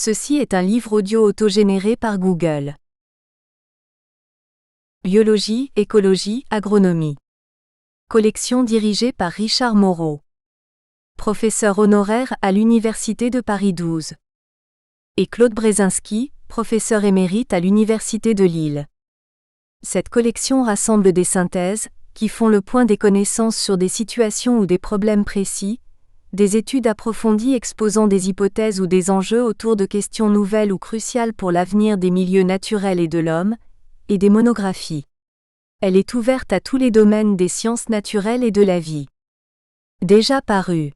Ceci est un livre audio autogénéré par Google. Biologie, écologie, agronomie. Collection dirigée par Richard Moreau. Professeur honoraire à l'Université de Paris 12. Et Claude Brzezinski, professeur émérite à l'Université de Lille. Cette collection rassemble des synthèses, qui font le point des connaissances sur des situations ou des problèmes précis, des études approfondies exposant des hypothèses ou des enjeux autour de questions nouvelles ou cruciales pour l'avenir des milieux naturels et de l'homme, et des monographies. Elle est ouverte à tous les domaines des sciences naturelles et de la vie. Déjà paru.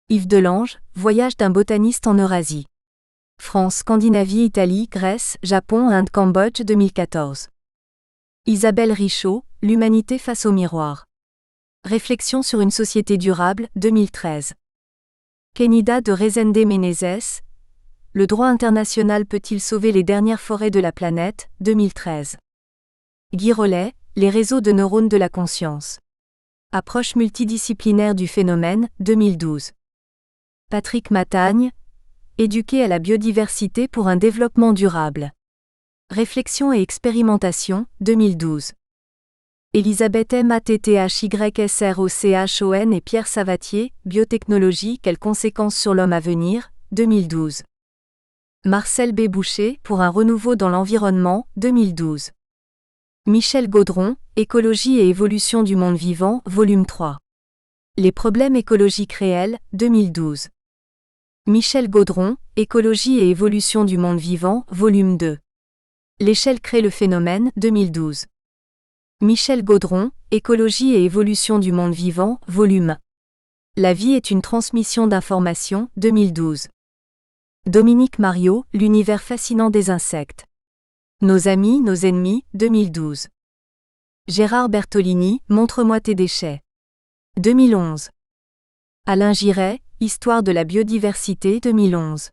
Yves Delange, Voyage d'un botaniste en Eurasie. France, Scandinavie, Italie, Grèce, Japon, Inde, Cambodge 2014. Isabelle Richaud, L'humanité face au miroir. Réflexion sur une société durable, 2013. Kenida de Rezende Menezes. Le droit international peut-il sauver les dernières forêts de la planète, 2013. Guy Rollet, Les réseaux de neurones de la conscience. Approche multidisciplinaire du phénomène, 2012. Patrick Matagne. Éduquer à la biodiversité pour un développement durable. Réflexion et expérimentation, 2012. Elisabeth Matthyssrochon et Pierre Savatier, Biotechnologie, quelles conséquences sur l'homme à venir, 2012. Marcel B. Boucher, Pour un renouveau dans l'environnement, 2012. Michel Gaudron, Écologie et évolution du monde vivant, volume 3. Les problèmes écologiques réels, 2012. Michel Gaudron, Écologie et évolution du monde vivant, volume 2. L'échelle crée le phénomène, 2012. Michel Gaudron, Écologie et évolution du monde vivant, volume 1. La vie est une transmission d'informations, 2012. Dominique Mariot, L'univers fascinant des insectes. Nos amis, nos ennemis, 2012. Gérard Bertolini, Montre-moi tes déchets. 2011. Alain Giret, Histoire de la biodiversité, 2011.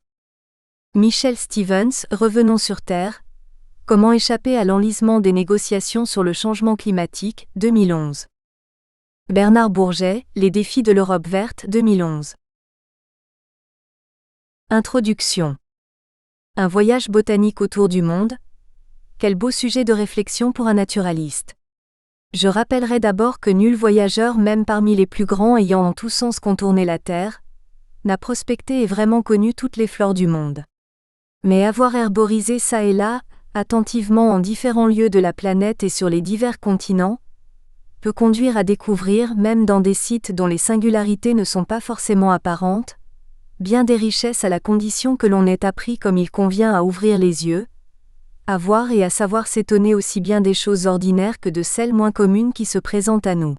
Michel Stevens, Revenons sur Terre. Comment échapper à l'enlisement des négociations sur le changement climatique, 2011. Bernard Bourget, Les défis de l'Europe verte, 2011. Introduction. Un voyage botanique autour du monde. Quel beau sujet de réflexion pour un naturaliste. Je rappellerai d'abord que nul voyageur, même parmi les plus grands ayant en tous sens contourné la Terre, n'a prospecté et vraiment connu toutes les flores du monde. Mais avoir herborisé ça et là, attentivement en différents lieux de la planète et sur les divers continents, peut conduire à découvrir, même dans des sites dont les singularités ne sont pas forcément apparentes, bien des richesses à la condition que l'on ait appris comme il convient à ouvrir les yeux, à voir et à savoir s'étonner aussi bien des choses ordinaires que de celles moins communes qui se présentent à nous.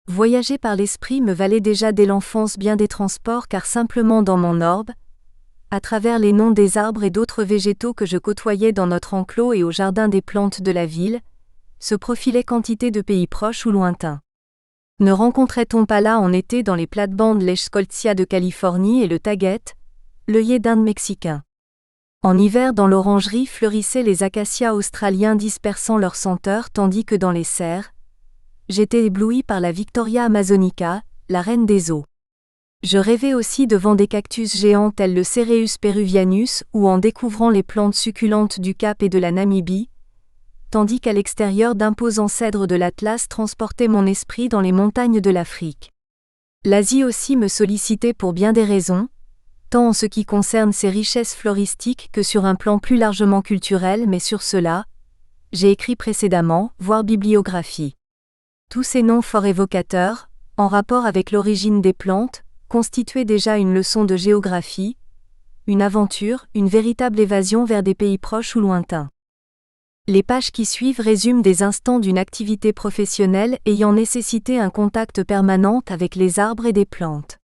Voyager par l'esprit me valait déjà dès l'enfance bien des transports car simplement dans mon orbe, à travers les noms des arbres et d'autres végétaux que je côtoyais dans notre enclos et au jardin des plantes de la ville, se profilaient quantité de pays proches ou lointains. Ne rencontrait-on pas là en été dans les plates-bandes l'Eschscholtzia de Californie et le taguet, l'œillet d'Inde mexicain. En hiver dans l'orangerie fleurissaient les acacias australiens dispersant leur senteur tandis que dans les serres, j'étais ébloui par la Victoria amazonica, la reine des eaux. Je rêvais aussi devant des cactus géants tels le Cereus peruvianus ou en découvrant les plantes succulentes du Cap et de la Namibie, tandis qu'à l'extérieur d'imposants cèdres de l'Atlas transportaient mon esprit dans les montagnes de l'Afrique. L'Asie aussi me sollicitait pour bien des raisons, tant en ce qui concerne ses richesses floristiques que sur un plan plus largement culturel, mais sur cela, j'ai écrit précédemment, voir bibliographie. Tous ces noms fort évocateurs, en rapport avec l'origine des plantes, constituait déjà une leçon de géographie, une aventure, une véritable évasion vers des pays proches ou lointains. Les pages qui suivent résument des instants d'une activité professionnelle ayant nécessité un contact permanent avec les arbres et des plantes.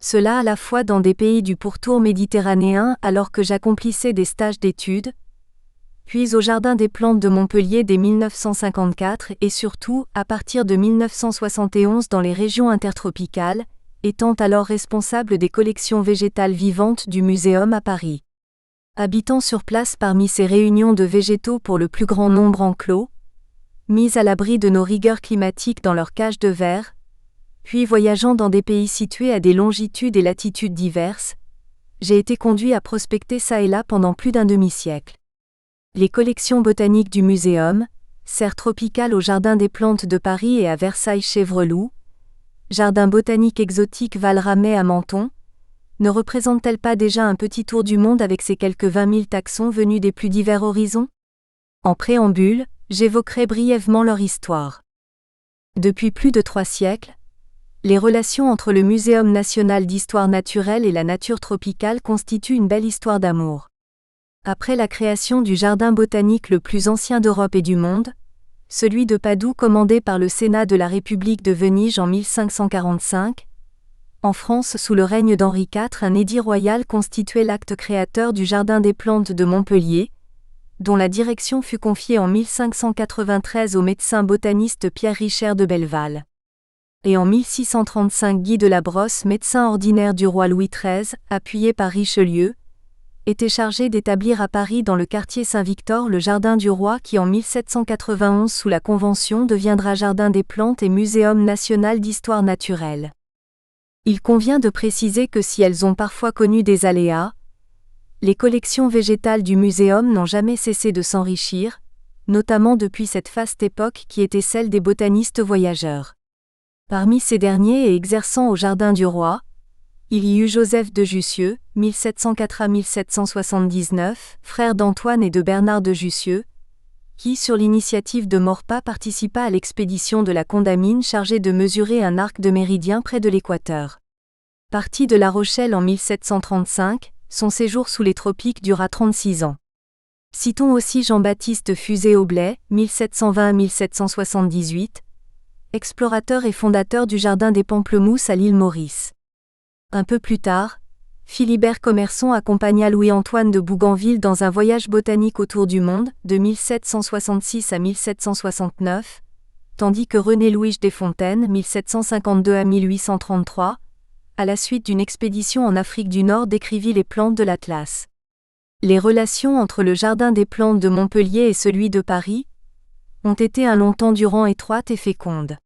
Cela à la fois dans des pays du pourtour méditerranéen alors que j'accomplissais des stages d'études, puis au Jardin des plantes de Montpellier dès 1954 et surtout, à partir de 1971 dans les régions intertropicales, étant alors responsable des collections végétales vivantes du Muséum à Paris. Habitant sur place parmi ces réunions de végétaux pour le plus grand nombre enclos, mis à l'abri de nos rigueurs climatiques dans leurs cages de verre, puis voyageant dans des pays situés à des longitudes et latitudes diverses, j'ai été conduit à prospecter ça et là pendant plus d'un demi-siècle. Les collections botaniques du Muséum, serre tropicale au Jardin des Plantes de Paris et à Versailles-Chevreloup, Jardin botanique exotique Val-Ramey à Menton, ne représentent-elles pas déjà un petit tour du monde avec ses quelques 20 000 taxons venus des plus divers horizons ? En préambule, j'évoquerai brièvement leur histoire. Depuis plus de 3 siècles, les relations entre le Muséum national d'histoire naturelle et la nature tropicale constituent une belle histoire d'amour. Après la création du jardin botanique le plus ancien d'Europe et du monde, celui de Padoue commandé par le Sénat de la République de Venise en 1545, en France sous le règne d'Henri IV, un édit royal constituait l'acte créateur du Jardin des Plantes de Montpellier, dont la direction fut confiée en 1593 au médecin botaniste Pierre Richer de Belleval. Et en 1635 Guy de la Brosse, médecin ordinaire du roi Louis XIII, appuyé par Richelieu, était chargé d'établir à Paris dans le quartier Saint-Victor le Jardin du Roi qui en 1791 sous la Convention deviendra Jardin des Plantes et Muséum national d'histoire naturelle. Il convient de préciser que si elles ont parfois connu des aléas, les collections végétales du Muséum n'ont jamais cessé de s'enrichir, notamment depuis cette faste époque qui était celle des botanistes voyageurs. Parmi ces derniers et exerçant au Jardin du Roi, il y eut Joseph de Jussieu, 1704 à 1779, frère d'Antoine et de Bernard de Jussieu, qui, sur l'initiative de Maurepas, participa à l'expédition de la Condamine chargée de mesurer un arc de méridien près de l'équateur. Parti de La Rochelle en 1735, son séjour sous les tropiques dura 36 ans. Citons aussi Jean-Baptiste Fusé-Aublet, 1720 à 1778, explorateur et fondateur du Jardin des Pamplemousses à l'île Maurice. Un peu plus tard, Philibert Commerson accompagna Louis-Antoine de Bougainville dans un voyage botanique autour du monde, de 1766 à 1769, tandis que René-Louis Desfontaines, 1752 à 1833, à la suite d'une expédition en Afrique du Nord décrivit les plantes de l'Atlas. Les relations entre le Jardin des Plantes de Montpellier et celui de Paris ont été un long temps durant étroites et fécondes.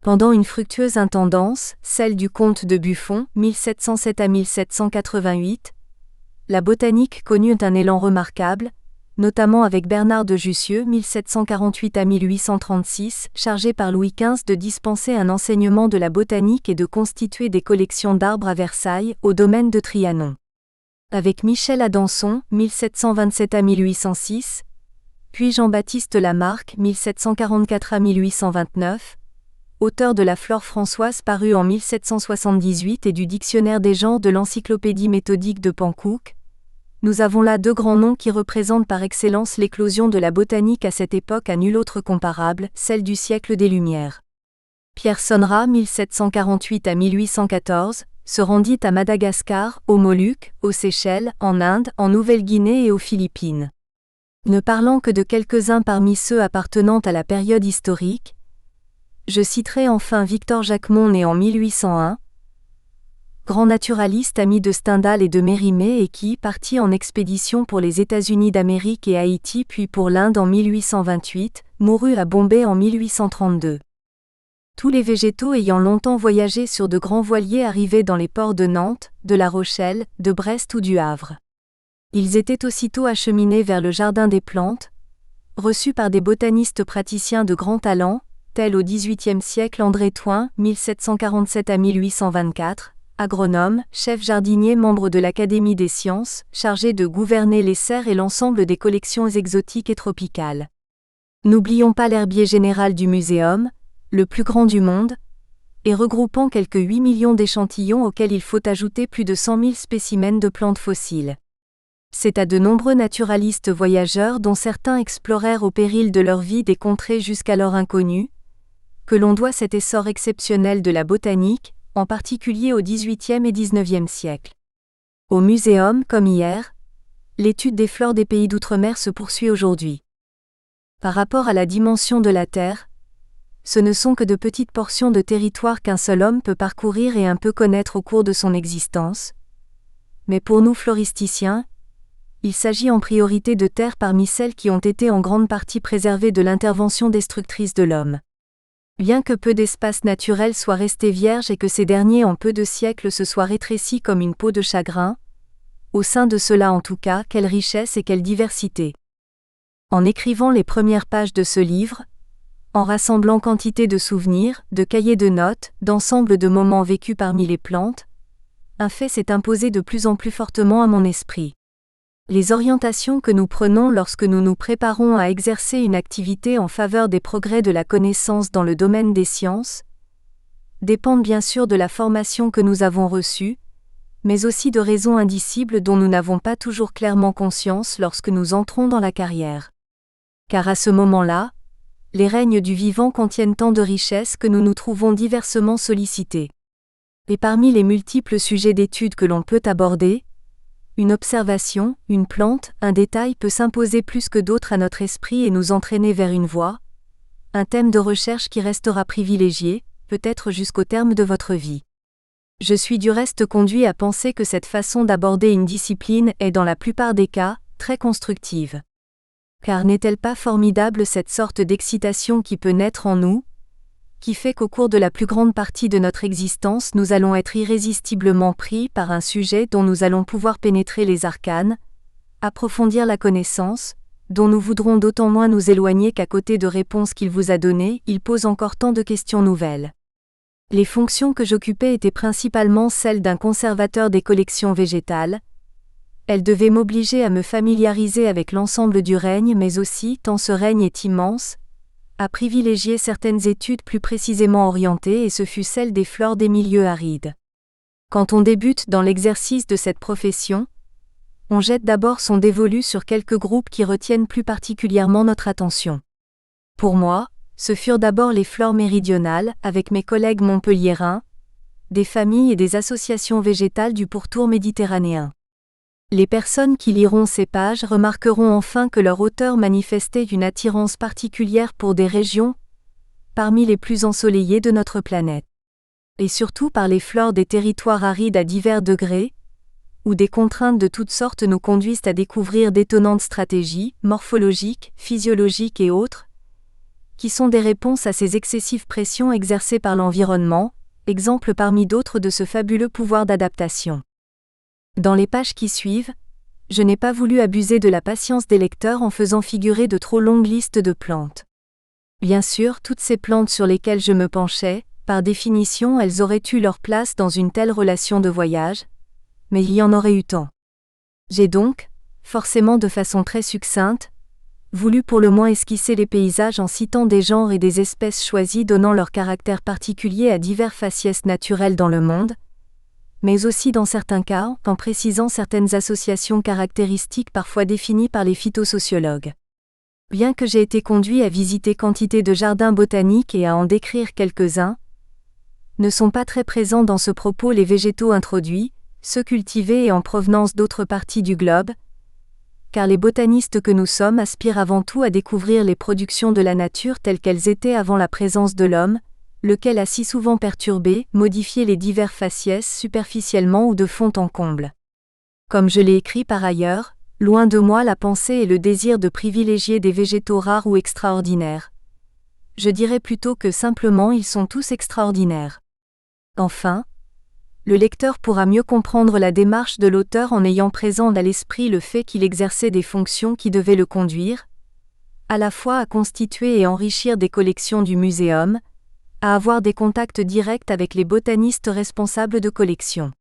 Pendant une fructueuse intendance, celle du comte de Buffon, 1707 à 1788, la botanique connut un élan remarquable, notamment avec Bernard de Jussieu, 1748 à 1836, chargé par Louis XV de dispenser un enseignement de la botanique et de constituer des collections d'arbres à Versailles, au domaine de Trianon. Avec Michel Adanson, 1727 à 1806, puis Jean-Baptiste Lamarck, 1744 à 1829, auteur de la Flore françoise parue en 1778 et du Dictionnaire des genres de l'Encyclopédie méthodique de Panckoucke, nous avons là 2 grands noms qui représentent par excellence l'éclosion de la botanique à cette époque à nulle autre comparable, celle du siècle des Lumières. Pierre Sonnerat, 1748 à 1814, se rendit à Madagascar, aux Moluques, aux Seychelles, en Inde, en Nouvelle-Guinée et aux Philippines. Ne parlant que de quelques-uns parmi ceux appartenant à la période historique, je citerai enfin Victor Jacquemont né en 1801, grand naturaliste ami de Stendhal et de Mérimée et qui partit en expédition pour les États-Unis d'Amérique et Haïti puis pour l'Inde en 1828, mourut à Bombay en 1832. Tous les végétaux ayant longtemps voyagé sur de grands voiliers arrivaient dans les ports de Nantes, de La Rochelle, de Brest ou du Havre. Ils étaient aussitôt acheminés vers le Jardin des Plantes, reçus par des botanistes praticiens de grand talent, tels au XVIIIe siècle André Thoin, 1747 à 1824, agronome, chef jardinier membre de l'Académie des sciences, chargé de gouverner les serres et l'ensemble des collections exotiques et tropicales. N'oublions pas l'herbier général du Muséum, le plus grand du monde, et regroupant quelques 8 millions d'échantillons auxquels il faut ajouter plus de 100 000 spécimens de plantes fossiles. C'est à de nombreux naturalistes voyageurs dont certains explorèrent au péril de leur vie des contrées jusqu'alors inconnues, que l'on doit cet essor exceptionnel de la botanique, en particulier au XVIIIe et XIXe siècle. Au Muséum, comme hier, l'étude des flores des pays d'outre-mer se poursuit aujourd'hui. Par rapport à la dimension de la Terre, ce ne sont que de petites portions de territoire qu'un seul homme peut parcourir et un peu connaître au cours de son existence. Mais pour nous floristiciens, il s'agit en priorité de terres parmi celles qui ont été en grande partie préservées de l'intervention destructrice de l'homme. Bien que peu d'espaces naturels soient restés vierges et que ces derniers en peu de siècles se soient rétrécis comme une peau de chagrin, au sein de cela en tout cas, quelle richesse et quelle diversité. En écrivant les premières pages de ce livre, en rassemblant quantité de souvenirs, de cahiers de notes, d'ensemble de moments vécus parmi les plantes, un fait s'est imposé de plus en plus fortement à mon esprit. Les orientations que nous prenons lorsque nous nous préparons à exercer une activité en faveur des progrès de la connaissance dans le domaine des sciences dépendent bien sûr de la formation que nous avons reçue, mais aussi de raisons indicibles dont nous n'avons pas toujours clairement conscience lorsque nous entrons dans la carrière. Car à ce moment-là, les règnes du vivant contiennent tant de richesses que nous nous trouvons diversement sollicités. Et parmi les multiples sujets d'étude que l'on peut aborder, une observation, une plante, un détail peut s'imposer plus que d'autres à notre esprit et nous entraîner vers une voie, un thème de recherche qui restera privilégié, peut-être jusqu'au terme de votre vie. Je suis du reste conduit à penser que cette façon d'aborder une discipline est dans la plupart des cas, très constructive. Car n'est-elle pas formidable cette sorte d'excitation qui peut naître en nous, qui fait qu'au cours de la plus grande partie de notre existence nous allons être irrésistiblement pris par un sujet dont nous allons pouvoir pénétrer les arcanes, approfondir la connaissance, dont nous voudrons d'autant moins nous éloigner qu'à côté de réponses qu'il vous a données, il pose encore tant de questions nouvelles. Les fonctions que j'occupais étaient principalement celles d'un conservateur des collections végétales. Elles devaient m'obliger à me familiariser avec l'ensemble du règne mais aussi, tant ce règne est immense, à privilégier certaines études plus précisément orientées et ce fut celle des flores des milieux arides. Quand on débute dans l'exercice de cette profession, on jette d'abord son dévolu sur quelques groupes qui retiennent plus particulièrement notre attention. Pour moi, ce furent d'abord les flores méridionales, avec mes collègues montpelliérains, des familles et des associations végétales du pourtour méditerranéen. Les personnes qui liront ces pages remarqueront enfin que leur auteur manifestait une attirance particulière pour des régions parmi les plus ensoleillées de notre planète. Et surtout par les flores des territoires arides à divers degrés, où des contraintes de toutes sortes nous conduisent à découvrir d'étonnantes stratégies, morphologiques, physiologiques et autres, qui sont des réponses à ces excessives pressions exercées par l'environnement, exemple parmi d'autres de ce fabuleux pouvoir d'adaptation. Dans les pages qui suivent, je n'ai pas voulu abuser de la patience des lecteurs en faisant figurer de trop longues listes de plantes. Bien sûr, toutes ces plantes sur lesquelles je me penchais, par définition elles auraient eu leur place dans une telle relation de voyage, mais il y en aurait eu tant. J'ai donc, forcément de façon très succincte, voulu pour le moins esquisser les paysages en citant des genres et des espèces choisies donnant leur caractère particulier à divers faciès naturels dans le monde, mais aussi dans certains cas, en précisant certaines associations caractéristiques parfois définies par les phytosociologues. Bien que j'ai été conduit à visiter quantité de jardins botaniques et à en décrire quelques-uns, ne sont pas très présents dans ce propos les végétaux introduits, ceux cultivés et en provenance d'autres parties du globe, car les botanistes que nous sommes aspirent avant tout à découvrir les productions de la nature telles qu'elles étaient avant la présence de l'homme, lequel a si souvent perturbé, modifié les divers faciès superficiellement ou de fond en comble. Comme je l'ai écrit par ailleurs, loin de moi la pensée et le désir de privilégier des végétaux rares ou extraordinaires. Je dirais plutôt que simplement ils sont tous extraordinaires. Enfin, le lecteur pourra mieux comprendre la démarche de l'auteur en ayant présent à l'esprit le fait qu'il exerçait des fonctions qui devaient le conduire, à la fois à constituer et enrichir des collections du muséum, à avoir des contacts directs avec les botanistes responsables de collections.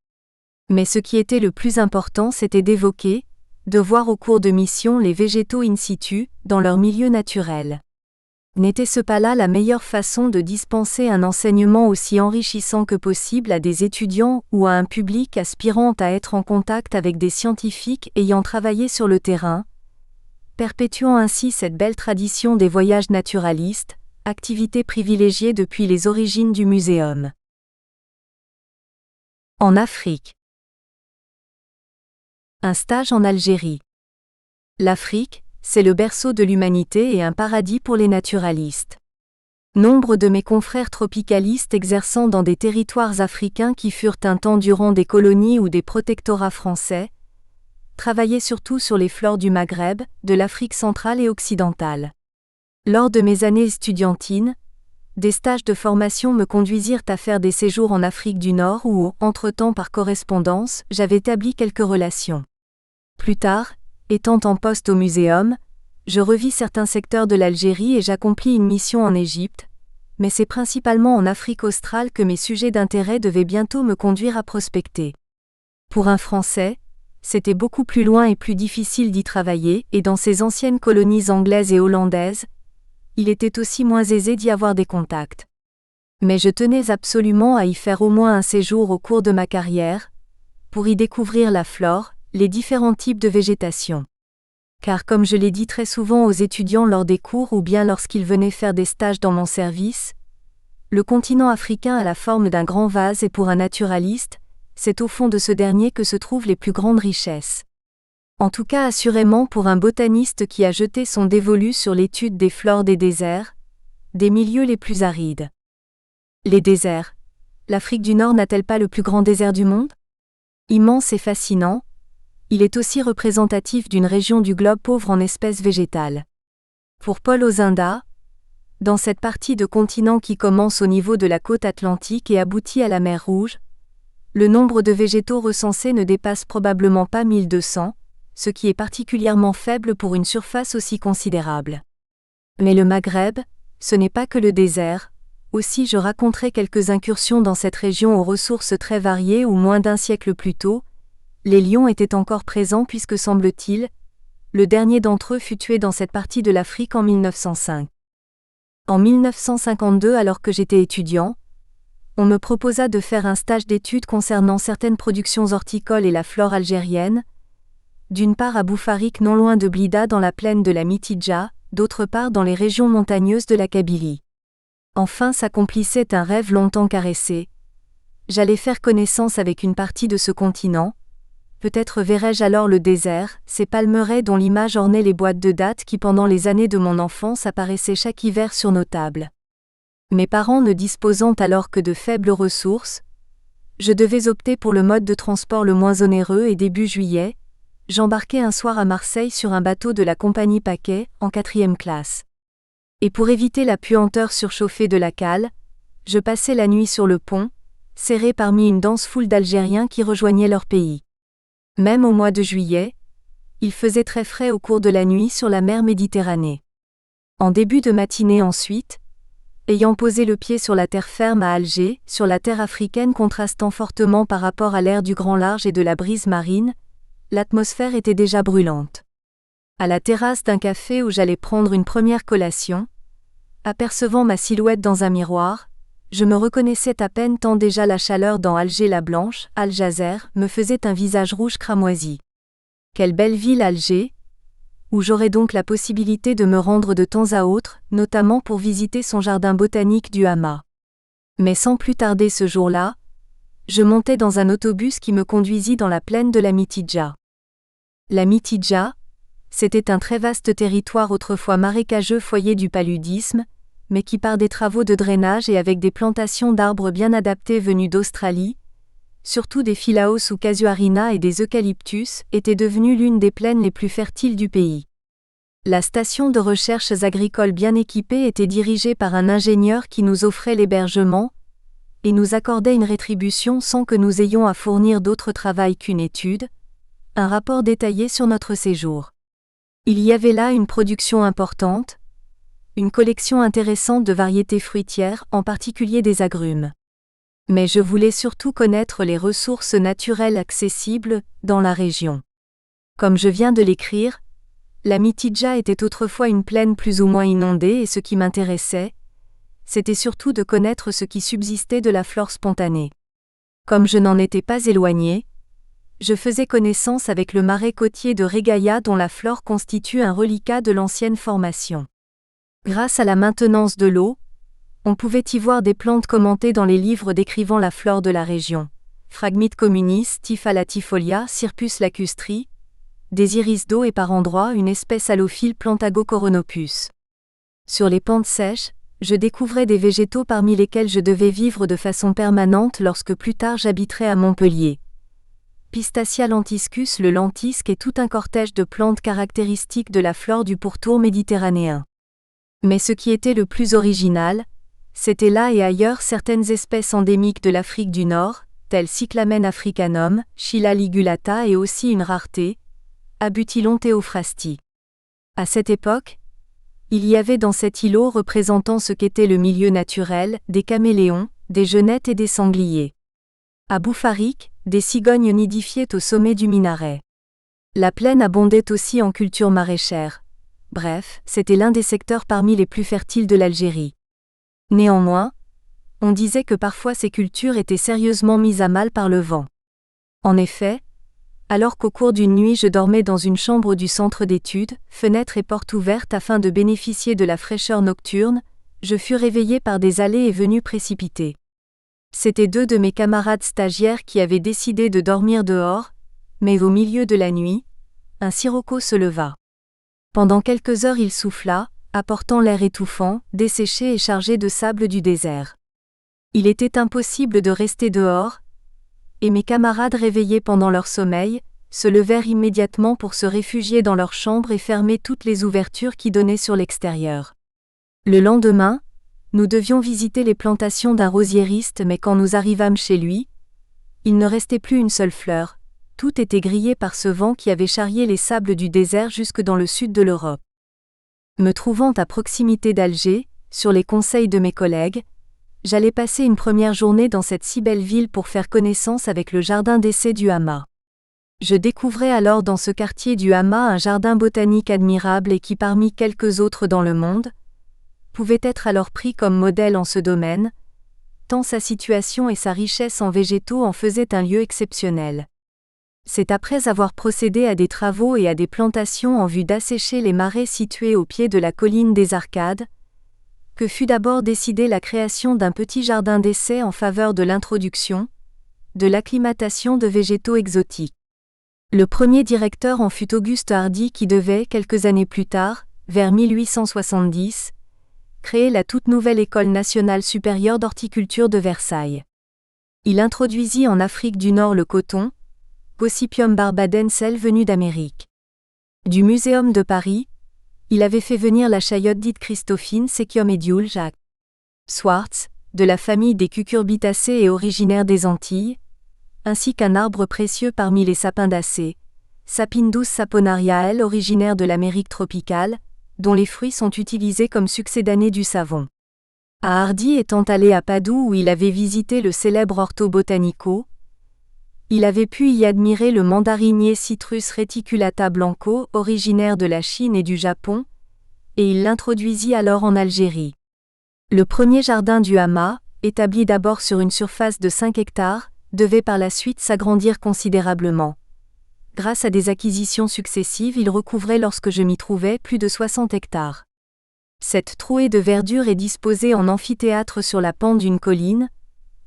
Mais ce qui était le plus important c'était d'évoquer, de voir au cours de mission les végétaux in situ, dans leur milieu naturel. N'était-ce pas là la meilleure façon de dispenser un enseignement aussi enrichissant que possible à des étudiants ou à un public aspirant à être en contact avec des scientifiques ayant travaillé sur le terrain, perpétuant ainsi cette belle tradition des voyages naturalistes, activité privilégiée depuis les origines du muséum. En Afrique. Un stage en Algérie. L'Afrique, c'est le berceau de l'humanité et un paradis pour les naturalistes. Nombre de mes confrères tropicalistes exerçant dans des territoires africains qui furent un temps durant des colonies ou des protectorats français, travaillaient surtout sur les flores du Maghreb, de l'Afrique centrale et occidentale. Lors de mes années estudiantines, des stages de formation me conduisirent à faire des séjours en Afrique du Nord où, entre-temps par correspondance, j'avais établi quelques relations. Plus tard, étant en poste au muséum, je revis certains secteurs de l'Algérie et j'accomplis une mission en Égypte, mais c'est principalement en Afrique australe que mes sujets d'intérêt devaient bientôt me conduire à prospecter. Pour un Français, c'était beaucoup plus loin et plus difficile d'y travailler, et dans ces anciennes colonies anglaises et hollandaises, il était aussi moins aisé d'y avoir des contacts. Mais je tenais absolument à y faire au moins un séjour au cours de ma carrière, pour y découvrir la flore, les différents types de végétation. Car comme je l'ai dit très souvent aux étudiants lors des cours ou bien lorsqu'ils venaient faire des stages dans mon service, le continent africain a la forme d'un grand vase et pour un naturaliste, c'est au fond de ce dernier que se trouvent les plus grandes richesses. En tout cas assurément pour un botaniste qui a jeté son dévolu sur l'étude des flores des déserts, des milieux les plus arides. Les déserts. L'Afrique du Nord n'a-t-elle pas le plus grand désert du monde ? Immense et fascinant, il est aussi représentatif d'une région du globe pauvre en espèces végétales. Pour Paul Ozinda, dans cette partie de continent qui commence au niveau de la côte atlantique et aboutit à la mer Rouge, le nombre de végétaux recensés ne dépasse probablement pas 1200, ce qui est particulièrement faible pour une surface aussi considérable. Mais le Maghreb, ce n'est pas que le désert, aussi je raconterai quelques incursions dans cette région aux ressources très variées où moins d'un siècle plus tôt, les lions étaient encore présents puisque semble-t-il, le dernier d'entre eux fut tué dans cette partie de l'Afrique en 1905. En 1952, alors que j'étais étudiant, on me proposa de faire un stage d'études concernant certaines productions horticoles et la flore algérienne, d'une part à Boufarik non loin de Blida dans la plaine de la Mitidja, d'autre part dans les régions montagneuses de la Kabylie. Enfin s'accomplissait un rêve longtemps caressé. J'allais faire connaissance avec une partie de ce continent. Peut-être verrais-je alors le désert, ces palmeraies dont l'image ornait les boîtes de dattes qui pendant les années de mon enfance apparaissaient chaque hiver sur nos tables. Mes parents ne disposant alors que de faibles ressources, je devais opter pour le mode de transport le moins onéreux et début juillet, j'embarquai un soir à Marseille sur un bateau de la compagnie Paquet, en 4e classe. Et pour éviter la puanteur surchauffée de la cale, je passai la nuit sur le pont, serré parmi une dense foule d'Algériens qui rejoignaient leur pays. Même au mois de juillet, il faisait très frais au cours de la nuit sur la mer Méditerranée. En début de matinée ensuite, ayant posé le pied sur la terre ferme à Alger, sur la terre africaine contrastant fortement par rapport à l'air du grand large et de la brise marine, l'atmosphère était déjà brûlante. À la terrasse d'un café où j'allais prendre une première collation, apercevant ma silhouette dans un miroir, je me reconnaissais à peine tant déjà la chaleur dans Alger la Blanche, Al-Jazer, me faisait un visage rouge cramoisi. Quelle belle ville Alger, où j'aurais donc la possibilité de me rendre de temps à autre, notamment pour visiter son jardin botanique du Hama. Mais sans plus tarder ce jour-là, je montai dans un autobus qui me conduisit dans la plaine de la Mitidja. La Mitidja, c'était un très vaste territoire autrefois marécageux foyer du paludisme, mais qui par des travaux de drainage et avec des plantations d'arbres bien adaptés venus d'Australie, surtout des Phyllaos ou Casuarina et des Eucalyptus, était devenue l'une des plaines les plus fertiles du pays. La station de recherches agricoles bien équipée était dirigée par un ingénieur qui nous offrait l'hébergement et nous accordait une rétribution sans que nous ayons à fournir d'autre travail qu'une étude, un rapport détaillé sur notre séjour. Il y avait là une production importante, une collection intéressante de variétés fruitières, en particulier des agrumes. Mais je voulais surtout connaître les ressources naturelles accessibles dans la région. Comme je viens de l'écrire, la Mitidja était autrefois une plaine plus ou moins inondée et ce qui m'intéressait, c'était surtout de connaître ce qui subsistait de la flore spontanée. Comme je n'en étais pas éloigné, je faisais connaissance avec le marais côtier de Réghaïa dont la flore constitue un reliquat de l'ancienne formation. Grâce à la maintenance de l'eau, on pouvait y voir des plantes commentées dans les livres décrivant la flore de la région. Phragmite communis, Typha latifolia, Cirpus lacustri, des iris d'eau et par endroits une espèce halophile Plantagocoronopus. Sur les pentes sèches, je découvrais des végétaux parmi lesquels je devais vivre de façon permanente lorsque plus tard j'habiterais à Montpellier. Pistacia lentiscus, le lentisque est tout un cortège de plantes caractéristiques de la flore du pourtour méditerranéen. Mais ce qui était le plus original, c'était là et ailleurs certaines espèces endémiques de l'Afrique du Nord, telles Cyclamen africanum, Scilla ligulata et aussi une rareté, Abutilon Théophrastie. À cette époque, il y avait dans cet îlot représentant ce qu'était le milieu naturel, des caméléons, des genettes et des sangliers. À Boufarik, des cigognes nidifiaient au sommet du minaret. La plaine abondait aussi en cultures maraîchères. Bref, c'était l'un des secteurs parmi les plus fertiles de l'Algérie. Néanmoins, on disait que parfois ces cultures étaient sérieusement mises à mal par le vent. En effet, alors qu'au cours d'une nuit je dormais dans une chambre du centre d'études, fenêtres et portes ouvertes afin de bénéficier de la fraîcheur nocturne, je fus réveillé par des allées et venues précipitées. C'étaient 2 de mes camarades stagiaires qui avaient décidé de dormir dehors, mais au milieu de la nuit, un sirocco se leva. Pendant quelques heures il souffla, apportant l'air étouffant, desséché et chargé de sable du désert. Il était impossible de rester dehors, et mes camarades réveillés pendant leur sommeil, se levèrent immédiatement pour se réfugier dans leur chambre et fermer toutes les ouvertures qui donnaient sur l'extérieur. Le lendemain, nous devions visiter les plantations d'un rosiériste mais quand nous arrivâmes chez lui, il ne restait plus une seule fleur, tout était grillé par ce vent qui avait charrié les sables du désert jusque dans le sud de l'Europe. Me trouvant à proximité d'Alger, sur les conseils de mes collègues, j'allais passer une première journée dans cette si belle ville pour faire connaissance avec le jardin d'essai du Hama. Je découvrais alors dans ce quartier du Hama un jardin botanique admirable et qui parmi quelques autres dans le monde, pouvait être alors pris comme modèle en ce domaine, tant sa situation et sa richesse en végétaux en faisaient un lieu exceptionnel. C'est après avoir procédé à des travaux et à des plantations en vue d'assécher les marais situés au pied de la colline des Arcades, que fut d'abord décidée la création d'un petit jardin d'essai en faveur de l'introduction, de l'acclimatation de végétaux exotiques. Le premier directeur en fut Auguste Hardy qui devait, quelques années plus tard, vers 1870, créer la toute nouvelle École nationale supérieure d'horticulture de Versailles. Il introduisit en Afrique du Nord le coton, Gossypium barbadense venu d'Amérique. Du Muséum de Paris, il avait fait venir la chayote dite Christophine Sechium Jacques Swartz, de la famille des cucurbitacées et originaire des Antilles, ainsi qu'un arbre précieux parmi les sapindacées, Sapindus saponariae originaire de l'Amérique tropicale, dont les fruits sont utilisés comme succédanés du savon. À Hardy étant allé à Padoue où il avait visité le célèbre Orto Botanico, il avait pu y admirer le mandarinier Citrus reticulata blanco, originaire de la Chine et du Japon, et il l'introduisit alors en Algérie. Le premier jardin du Hama, établi d'abord sur une surface de 5 hectares, devait par la suite s'agrandir considérablement. Grâce à des acquisitions successives, il recouvrait lorsque je m'y trouvais plus de 60 hectares. Cette trouée de verdure est disposée en amphithéâtre sur la pente d'une colline,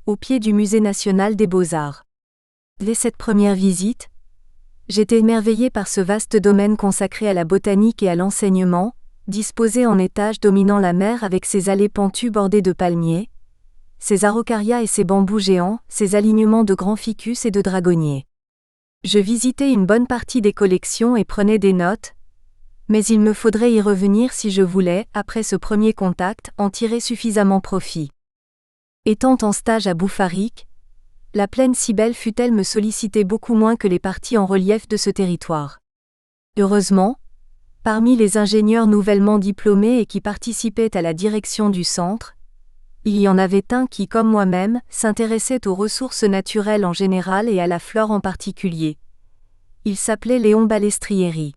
au pied du Musée national des beaux-arts. Dès cette première visite, j'étais émerveillé par ce vaste domaine consacré à la botanique et à l'enseignement, disposé en étages dominant la mer avec ses allées pentues bordées de palmiers, ses araucarias et ses bambous géants, ses alignements de grands ficus et de dragonniers. Je visitais une bonne partie des collections et prenais des notes, mais il me faudrait y revenir si je voulais, après ce premier contact, en tirer suffisamment profit. Étant en stage à Boufarik, la plaine si belle fut-elle me solliciter beaucoup moins que les parties en relief de ce territoire. Heureusement, parmi les ingénieurs nouvellement diplômés et qui participaient à la direction du centre, il y en avait un qui, comme moi-même, s'intéressait aux ressources naturelles en général et à la flore en particulier. Il s'appelait Léon Balestrieri.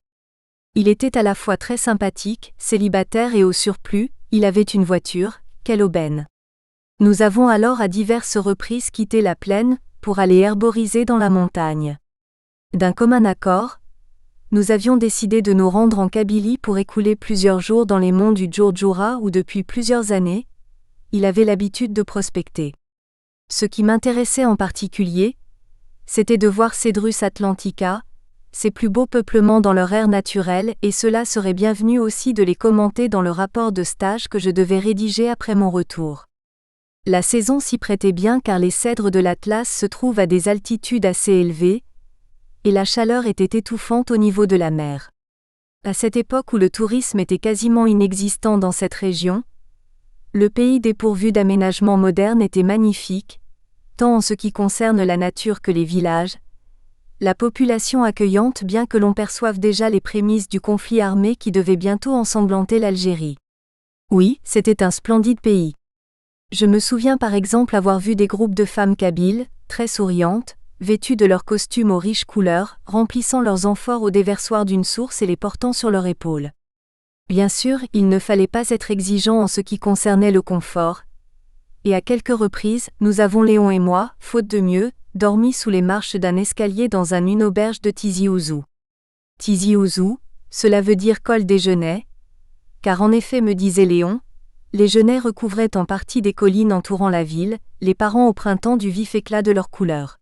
Il était à la fois très sympathique, célibataire et au surplus, il avait une voiture, quelle aubaine. Nous avons alors à diverses reprises quitté la plaine, pour aller herboriser dans la montagne. D'un commun accord, nous avions décidé de nous rendre en Kabylie pour écouler plusieurs jours dans les monts du Djourdjoura où depuis plusieurs années, il avait l'habitude de prospecter. Ce qui m'intéressait en particulier, c'était de voir Cedrus atlantica, ses plus beaux peuplements dans leur air naturel et cela serait bienvenu aussi de les commenter dans le rapport de stage que je devais rédiger après mon retour. La saison s'y prêtait bien car les cèdres de l'Atlas se trouvent à des altitudes assez élevées, et la chaleur était étouffante au niveau de la mer. À cette époque où le tourisme était quasiment inexistant dans cette région, le pays dépourvu d'aménagements modernes était magnifique, tant en ce qui concerne la nature que les villages, La population accueillante bien que l'on perçoive déjà les prémices du conflit armé qui devait bientôt ensanglanter l'Algérie. Oui, c'était un splendide pays. Je me souviens par exemple avoir vu des groupes de femmes kabyles, très souriantes, vêtues de leurs costumes aux riches couleurs, remplissant leurs amphores au déversoir d'une source et les portant sur leurs épaules. Bien sûr, il ne fallait pas être exigeant en ce qui concernait le confort. Et à quelques reprises, nous avons Léon et moi, faute de mieux, dormi sous les marches d'un escalier dans une auberge de Tizi Ouzou. Tizi Ouzou, cela veut dire col des Genêts, car en effet me disait Léon, les genêts recouvraient en partie des collines entourant la ville, les parant au printemps du vif éclat de leurs couleurs.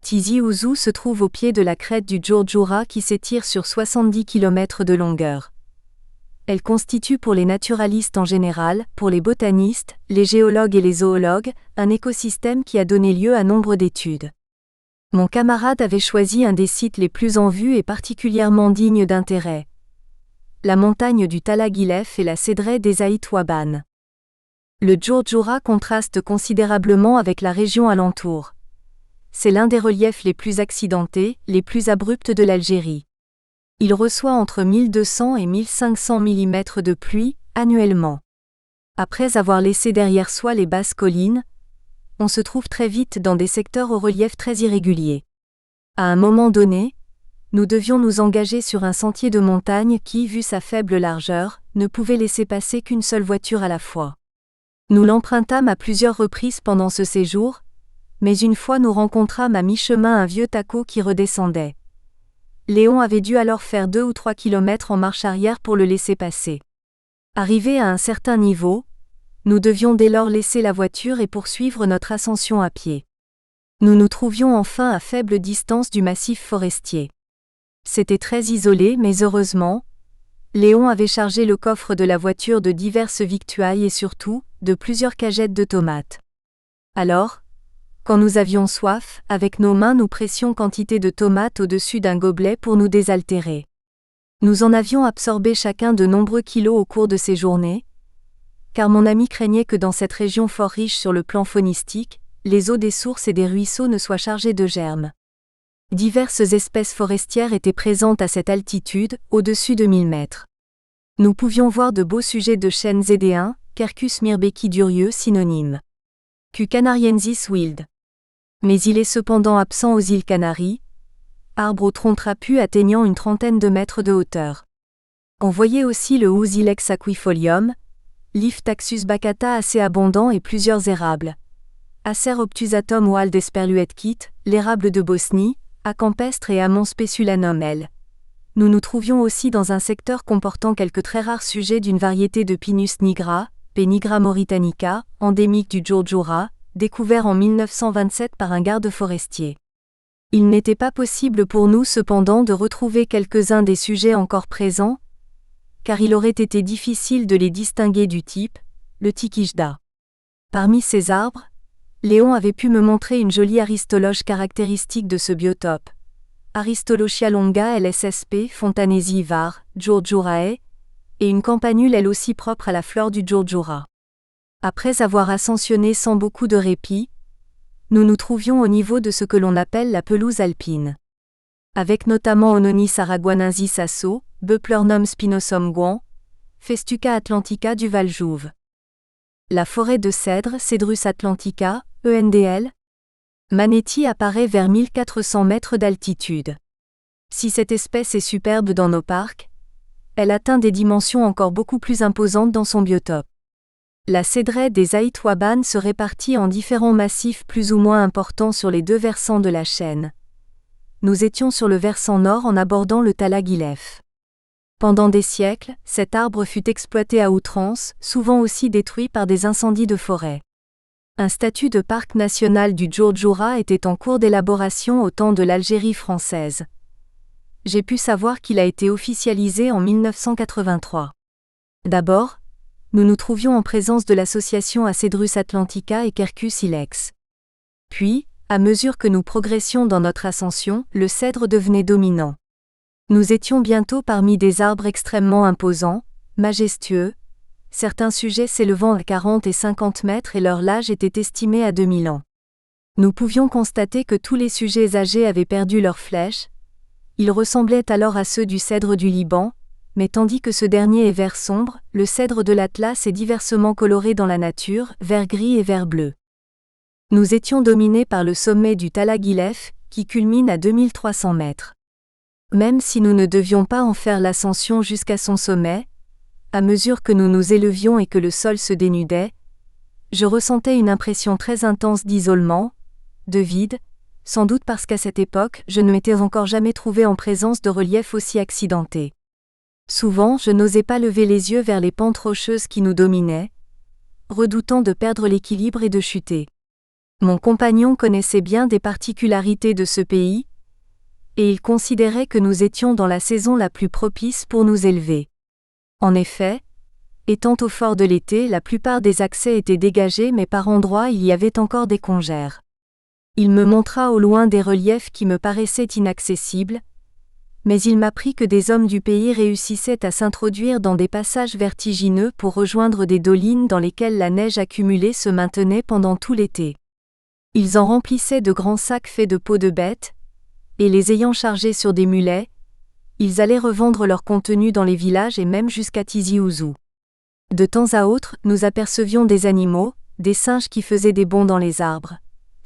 Tizi Ouzou se trouve au pied de la crête du Djourdjoura qui s'étire sur 70 km de longueur. Elle constitue pour les naturalistes en général, pour les botanistes, les géologues et les zoologues, un écosystème qui a donné lieu à nombre d'études. Mon camarade avait choisi un des sites les plus en vue et particulièrement digne d'intérêt. La montagne du Talaguilef et la cédraie des Aït Waban. Le Djourdjoura contraste considérablement avec la région alentour. C'est l'un des reliefs les plus accidentés, les plus abrupts de l'Algérie. Il reçoit entre 1200 et 1500 mm de pluie, annuellement. Après avoir laissé derrière soi les basses collines, on se trouve très vite dans des secteurs au relief très irrégulier. À un moment donné, nous devions nous engager sur un sentier de montagne qui, vu sa faible largeur, ne pouvait laisser passer qu'une seule voiture à la fois. Nous l'empruntâmes à plusieurs reprises pendant ce séjour, mais une fois nous rencontrâmes à mi-chemin un vieux taco qui redescendait. Léon avait dû alors faire 2 ou 3 kilomètres en marche arrière pour le laisser passer. Arrivés à un certain niveau, nous devions dès lors laisser la voiture et poursuivre notre ascension à pied. Nous nous trouvions enfin à faible distance du massif forestier. C'était très isolé mais heureusement, Léon avait chargé le coffre de la voiture de diverses victuailles et surtout, de plusieurs cagettes de tomates. Alors, quand nous avions soif, avec nos mains nous pressions quantité de tomates au-dessus d'un gobelet pour nous désaltérer. Nous en avions absorbé chacun de nombreux kilos au cours de ces journées, car mon ami craignait que dans cette région fort riche sur le plan faunistique, les eaux des sources et des ruisseaux ne soient chargées de germes. Diverses espèces forestières étaient présentes à cette altitude, au-dessus de 1000 mètres. Nous pouvions voir de beaux sujets de chênes édéens, Quercus mirbeki durieux synonyme. Q. canariensis wild. Mais il est cependant absent aux îles Canaries, arbre au tronc trapu atteignant une trentaine de mètres de hauteur. On voyait aussi le Ousilex aquifolium, Lif taxus baccata assez abondant et plusieurs érables. Acer obtusatum wild esperluetkit, l'érable de Bosnie, Acampestre et Amon speculanum L. Nous nous trouvions aussi dans un secteur comportant quelques très rares sujets d'une variété de Pinus nigra, P. nigra mauritanica, endémique du Djourdjoura, découvert en 1927 par un garde forestier. Il n'était pas possible pour nous cependant de retrouver quelques-uns des sujets encore présents, car il aurait été difficile de les distinguer du type, le tikijda. Parmi ces arbres, Léon avait pu me montrer une jolie aristologe caractéristique de ce biotope. Aristolochia longa LSSP, Fontanesi var, Djourdjourae, et une campanule elle aussi propre à la flore du Djourdjoura. Après avoir ascensionné sans beaucoup de répit, nous nous trouvions au niveau de ce que l'on appelle la pelouse alpine. Avec notamment Ononis araguanensis asso, Beuplernum spinosum guan, Festuca atlantica du Val-Jouve. La forêt de cèdre Cedrus atlantica, ENDL. Manetti apparaît vers 1400 mètres d'altitude. Si cette espèce est superbe dans nos parcs, elle atteint des dimensions encore beaucoup plus imposantes dans son biotope. La cédraie des Aït Waban se répartit en différents massifs plus ou moins importants sur les deux versants de la chaîne. Nous étions sur le versant nord en abordant le Talaguilef. Pendant des siècles, cet arbre fut exploité à outrance, souvent aussi détruit par des incendies de forêt. Un statut de parc national du Djourdjoura était en cours d'élaboration au temps de l'Algérie française. J'ai pu savoir qu'il a été officialisé en 1983. D'abord, nous nous trouvions en présence de l'association Acedrus atlantica et Quercus ilex. Puis, à mesure que nous progressions dans notre ascension, le cèdre devenait dominant. Nous étions bientôt parmi des arbres extrêmement imposants, majestueux, certains sujets s'élevant à 40 et 50 mètres et leur âge était estimé à 2000 ans. Nous pouvions constater que tous les sujets âgés avaient perdu leurs flèches. Ils ressemblaient alors à ceux du cèdre du Liban, mais tandis que ce dernier est vert sombre, le cèdre de l'Atlas est diversement coloré dans la nature, vert gris et vert bleu. Nous étions dominés par le sommet du Talaguilef, qui culmine à 2300 mètres. Même si nous ne devions pas en faire l'ascension jusqu'à son sommet, à mesure que nous nous élevions et que le sol se dénudait, je ressentais une impression très intense d'isolement, de vide, sans doute parce qu'à cette époque, je ne m'étais encore jamais trouvé en présence de reliefs aussi accidentés. Souvent, je n'osais pas lever les yeux vers les pentes rocheuses qui nous dominaient, redoutant de perdre l'équilibre et de chuter. Mon compagnon connaissait bien des particularités de ce pays, et il considérait que nous étions dans la saison la plus propice pour nous élever. En effet, étant au fort de l'été, la plupart des accès étaient dégagés, mais par endroits il y avait encore des congères. Il me montra au loin des reliefs qui me paraissaient inaccessibles, mais il m'apprit que des hommes du pays réussissaient à s'introduire dans des passages vertigineux pour rejoindre des dolines dans lesquelles la neige accumulée se maintenait pendant tout l'été. Ils en remplissaient de grands sacs faits de peaux de bêtes, et les ayant chargés sur des mulets, ils allaient revendre leur contenu dans les villages et même jusqu'à Tizi Ouzou. De temps à autre, nous apercevions des animaux, des singes qui faisaient des bonds dans les arbres.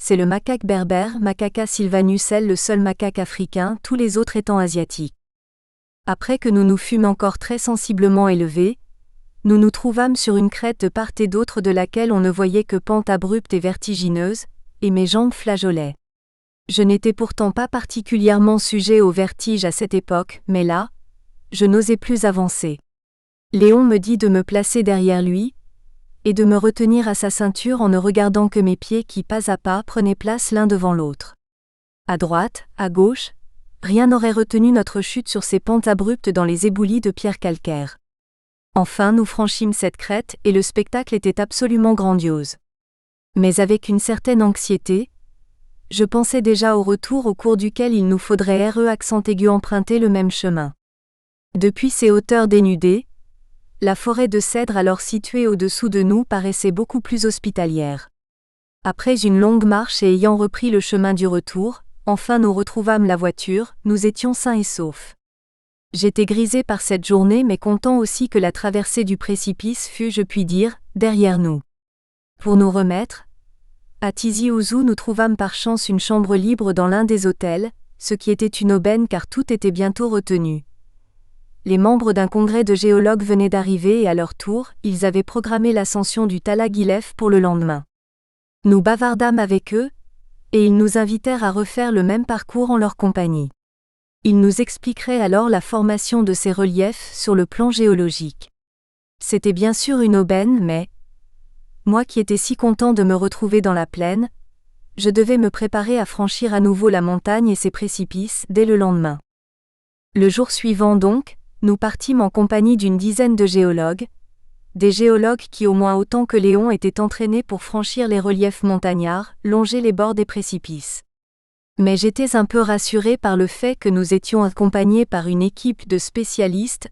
C'est le macaque berbère, Macaca sylvanus, le seul macaque africain, tous les autres étant asiatiques. Après que nous nous fûmes encore très sensiblement élevés, nous nous trouvâmes sur une crête de part et d'autre de laquelle on ne voyait que pente abrupte et vertigineuse, et mes jambes flageolaient. Je n'étais pourtant pas particulièrement sujet au vertige à cette époque, mais là, je n'osais plus avancer. Léon me dit de me placer derrière lui, et de me retenir à sa ceinture en ne regardant que mes pieds qui pas à pas prenaient place l'un devant l'autre. À droite, à gauche, rien n'aurait retenu notre chute sur ces pentes abruptes dans les éboulis de pierres calcaires. Enfin nous franchîmes cette crête et le spectacle était absolument grandiose. Mais avec une certaine anxiété, je pensais déjà au retour au cours duquel il nous faudrait emprunter le même chemin. Depuis ces hauteurs dénudées, la forêt de cèdres alors située au-dessous de nous paraissait beaucoup plus hospitalière. Après une longue marche et ayant repris le chemin du retour, enfin nous retrouvâmes la voiture, nous étions sains et saufs. J'étais grisé par cette journée mais content aussi que la traversée du précipice fût, je puis dire, derrière nous. Pour nous remettre, à Tizi Ouzou nous trouvâmes par chance une chambre libre dans l'un des hôtels, ce qui était une aubaine car tout était bientôt retenu. Les membres d'un congrès de géologues venaient d'arriver et à leur tour, ils avaient programmé l'ascension du Talaguilef pour le lendemain. Nous bavardâmes avec eux, et ils nous invitèrent à refaire le même parcours en leur compagnie. Ils nous expliqueraient alors la formation de ces reliefs sur le plan géologique. C'était bien sûr une aubaine, mais, moi qui étais si content de me retrouver dans la plaine, je devais me préparer à franchir à nouveau la montagne et ses précipices dès le lendemain. Le jour suivant donc, nous partîmes en compagnie d'une dizaine de géologues, des géologues qui au moins autant que Léon étaient entraînés pour franchir les reliefs montagnards, longer les bords des précipices. Mais j'étais un peu rassuré par le fait que nous étions accompagnés par une équipe de spécialistes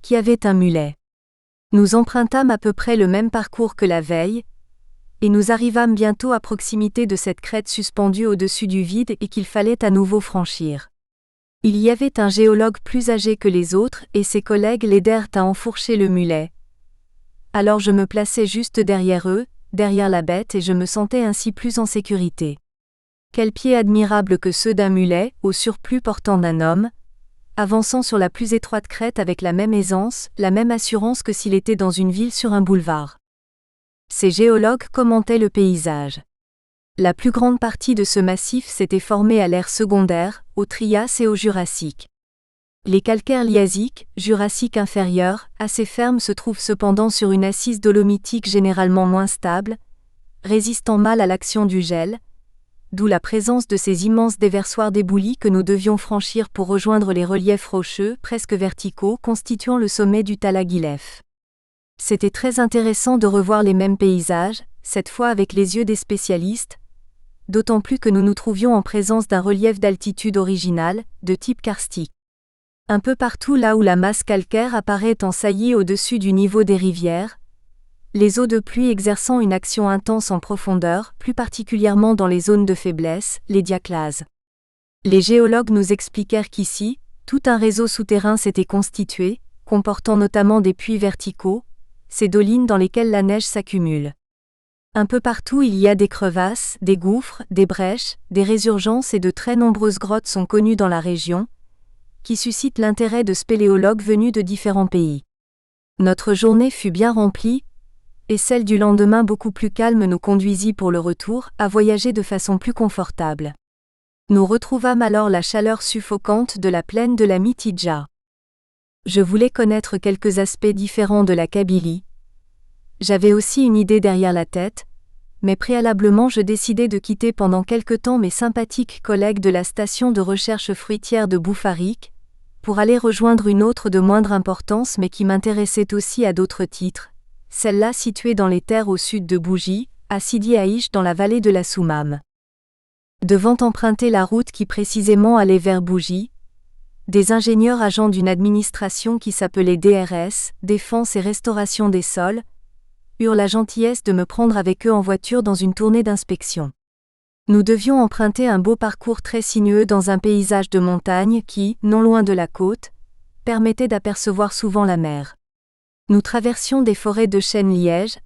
qui avaient un mulet. Nous empruntâmes à peu près le même parcours que la veille, et nous arrivâmes bientôt à proximité de cette crête suspendue au-dessus du vide et qu'il fallait à nouveau franchir. Il y avait un géologue plus âgé que les autres et ses collègues l'aidèrent à enfourcher le mulet. Alors je me plaçais juste derrière eux, derrière la bête et je me sentais ainsi plus en sécurité. Quels pieds admirables que ceux d'un mulet, au surplus portant d'un homme, avançant sur la plus étroite crête avec la même aisance, la même assurance que s'il était dans une ville sur un boulevard. Ces géologues commentaient le paysage. La plus grande partie de ce massif s'était formée à l'ère secondaire, au Trias et au Jurassique. Les calcaires liasiques, Jurassique inférieur, assez fermes se trouvent cependant sur une assise dolomitique généralement moins stable, résistant mal à l'action du gel, d'où la présence de ces immenses déversoirs d'éboulis que nous devions franchir pour rejoindre les reliefs rocheux, presque verticaux, constituant le sommet du Talaguilef. C'était très intéressant de revoir les mêmes paysages, cette fois avec les yeux des spécialistes, d'autant plus que nous nous trouvions en présence d'un relief d'altitude original, de type karstique. Un peu partout là où la masse calcaire apparaît en saillie au-dessus du niveau des rivières, les eaux de pluie exerçant une action intense en profondeur, plus particulièrement dans les zones de faiblesse, les diaclases. Les géologues nous expliquèrent qu'ici, tout un réseau souterrain s'était constitué, comportant notamment des puits verticaux, ces dolines dans lesquelles la neige s'accumule. Un peu partout il y a des crevasses, des gouffres, des brèches, des résurgences et de très nombreuses grottes sont connues dans la région, qui suscitent l'intérêt de spéléologues venus de différents pays. Notre journée fut bien remplie, et celle du lendemain beaucoup plus calme nous conduisit pour le retour à voyager de façon plus confortable. Nous retrouvâmes alors la chaleur suffocante de la plaine de la Mitidja. Je voulais connaître quelques aspects différents de la Kabylie. J'avais aussi une idée derrière la tête, mais préalablement je décidai de quitter pendant quelque temps mes sympathiques collègues de la station de recherche fruitière de Boufarik, pour aller rejoindre une autre de moindre importance mais qui m'intéressait aussi à d'autres titres, celle-là située dans les terres au sud de Bougie, à Sidi Aïch dans la vallée de la Soumam. Devant emprunter la route qui précisément allait vers Bougie, des ingénieurs agents d'une administration qui s'appelait DRS, Défense et Restauration des Sols, eurent la gentillesse de me prendre avec eux en voiture dans une tournée d'inspection. Nous devions emprunter un beau parcours très sinueux dans un paysage de montagne qui, non loin de la côte, permettait d'apercevoir souvent la mer. Nous traversions des forêts de chênes-lièges,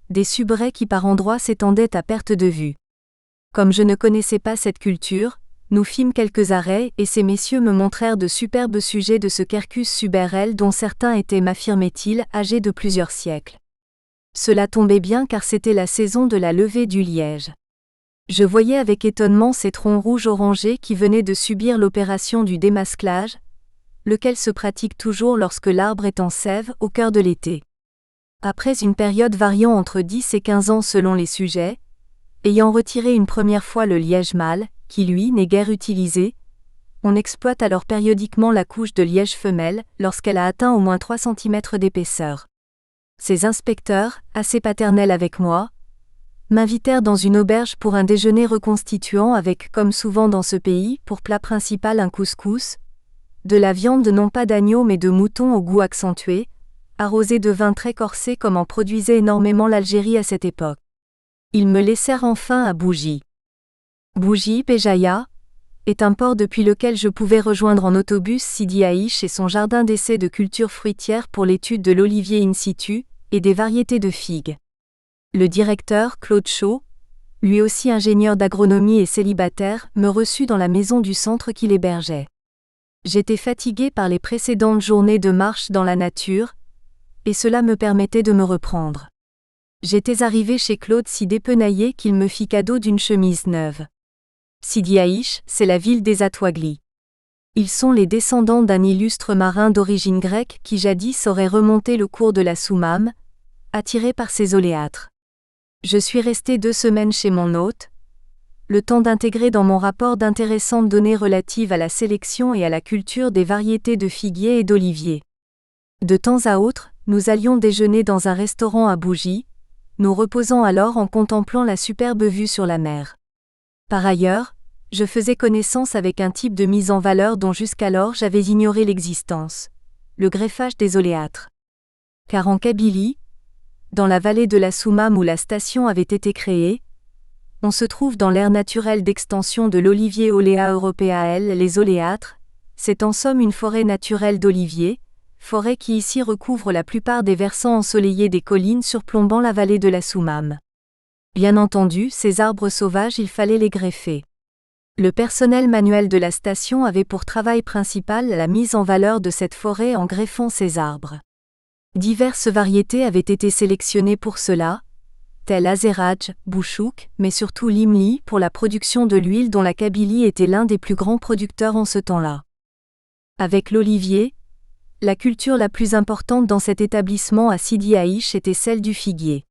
des subrets qui par endroits s'étendaient à perte de vue. Comme je ne connaissais pas cette culture, nous fîmes quelques arrêts et ces messieurs me montrèrent de superbes sujets de ce Quercus suberel dont certains étaient, m'affirmaient-ils, âgés de plusieurs siècles. Cela tombait bien car c'était la saison de la levée du liège. Je voyais avec étonnement ces troncs rouges orangés qui venaient de subir l'opération du démasclage, lequel se pratique toujours lorsque l'arbre est en sève au cœur de l'été. Après une période variant entre 10 et 15 ans selon les sujets, ayant retiré une première fois le liège mâle, qui lui n'est guère utilisé, on exploite alors périodiquement la couche de liège femelle lorsqu'elle a atteint au moins 3 cm d'épaisseur. Ces inspecteurs, assez paternels avec moi, m'invitèrent dans une auberge pour un déjeuner reconstituant avec, comme souvent dans ce pays, pour plat principal un couscous, de la viande non pas d'agneau mais de mouton au goût accentué, arrosé de vin très corsé comme en produisait énormément l'Algérie à cette époque. Ils me laissèrent enfin à Bougie. Bougie, Béjaïa, est un port depuis lequel je pouvais rejoindre en autobus Sidi Aïch et son jardin d'essai de culture fruitière pour l'étude de l'olivier in situ et des variétés de figues. Le directeur, Claude Chaud, lui aussi ingénieur d'agronomie et célibataire, me reçut dans la maison du centre qu'il hébergeait. J'étais fatigué par les précédentes journées de marche dans la nature, et cela me permettait de me reprendre. J'étais arrivé chez Claude si dépenaillé qu'il me fit cadeau d'une chemise neuve. Sidi Aïch, c'est la ville des Atouaglis. Ils sont les descendants d'un illustre marin d'origine grecque qui jadis aurait remonté le cours de la Soumam, attiré par ses oléâtres. Je suis resté 2 semaines chez mon hôte, le temps d'intégrer dans mon rapport d'intéressantes données relatives à la sélection et à la culture des variétés de figuiers et d'oliviers. De temps à autre, nous allions déjeuner dans un restaurant à Bougie, nous reposant alors en contemplant la superbe vue sur la mer. Par ailleurs, je faisais connaissance avec un type de mise en valeur dont jusqu'alors j'avais ignoré l'existence, le greffage des oléâtres. Car en Kabylie, dans la vallée de la Soumam où la station avait été créée, on se trouve dans l'aire naturelle d'extension de l'olivier Olea europaeae, les oléâtres, c'est en somme une forêt naturelle d'oliviers, forêt qui ici recouvre la plupart des versants ensoleillés des collines surplombant la vallée de la Soumam. Bien entendu, ces arbres sauvages il fallait les greffer. Le personnel manuel de la station avait pour travail principal la mise en valeur de cette forêt en greffant ces arbres. Diverses variétés avaient été sélectionnées pour cela, telles Azeraj, Bouchouk, mais surtout Limli pour la production de l'huile dont la Kabylie était l'un des plus grands producteurs en ce temps-là. Avec l'olivier, la culture la plus importante dans cet établissement à Sidi Aïch était celle du figuier.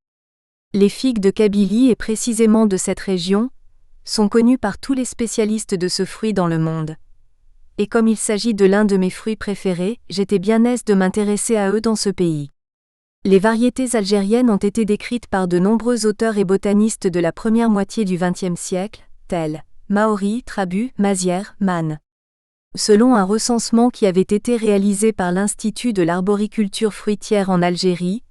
Les figues de Kabylie et précisément de cette région, sont connues par tous les spécialistes de ce fruit dans le monde. Et comme il s'agit de l'un de mes fruits préférés, j'étais bien aise de m'intéresser à eux dans ce pays. Les variétés algériennes ont été décrites par de nombreux auteurs et botanistes de la première moitié du XXe siècle, tels Maori, Trabu, Mazière, Mann. Selon un recensement qui avait été réalisé par l'Institut de l'arboriculture fruitière en Algérie,